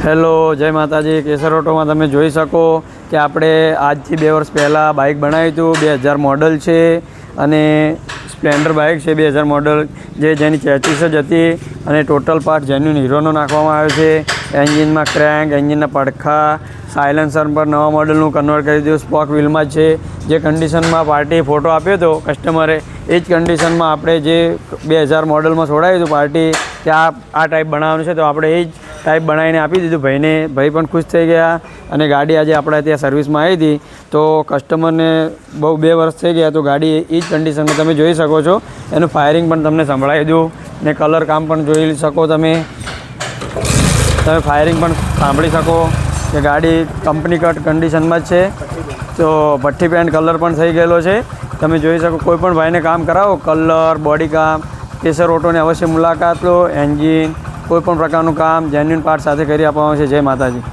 Hello, જય માતાજી. કેસર ઓટોમાં તમે જોઈ શકો કે આપણે આજથી 2 વર્ષ પહેલાં બાઇક બનાવ્યું હતું. 2000 મોડલ છે અને સ્પ્લેન્ડર બાઇક છે 2000 મોડલ, જેની ચેચીસ જ હતી અને ટોટલ પાર્ટ જેન્યુન હીરોનો નાખવામાં આવ્યો છે. એન્જિનમાં ક્રેન્ક, એન્જિનના પડખા, સાયલેન્સર પર નવા મોડલનું કન્વર્ટ કરી દીધું. સ્પોક વ્હીલમાં જ છે. જે કન્ડિશનમાં પાર્ટી ફોટો આપ્યો હતો કસ્ટમરે, એ જ કન્ડિશનમાં આપણે જે 2000 મોડલમાં છોડાવ્યું હતું પાર્ટી કે આ ટાઈપ બનાવવાનું છે, તો આપણે એ જ ટાઈપ બનાવીને આપી દીધું ભાઈને. ભાઈ પણ ખુશ થઈ ગયા અને ગાડી આજે આપણે ત્યાં સર્વિસમાં આવી હતી. તો કસ્ટમરને બહુ 2 વર્ષ થઈ ગયા, તો ગાડી એ જ કન્ડિશનમાં તમે જોઈ શકો છો. એનું ફાયરિંગ પણ તમને સંભળાવી દઉં ને કલર કામ પણ જોઈ શકો. તમે ફાયરિંગ પણ સાંભળી શકો કે ગાડી કંપની કટ કન્ડિશનમાં જ છે. તો ભઠ્ઠી પેન્ટ કલર પણ થઈ ગયેલો છે, તમે જોઈ શકો. કોઈ પણ ભાઈને કામ કરાવો, કલર, બોડી કામ, કેસર ઓટોની અવશ્ય મુલાકાત લો. એન્જિન કોઈ પણ પ્રકારનું કામ જેન્યુન પાર્ટ સાથે કરી આપવામાં આવશે. જય માતાજી.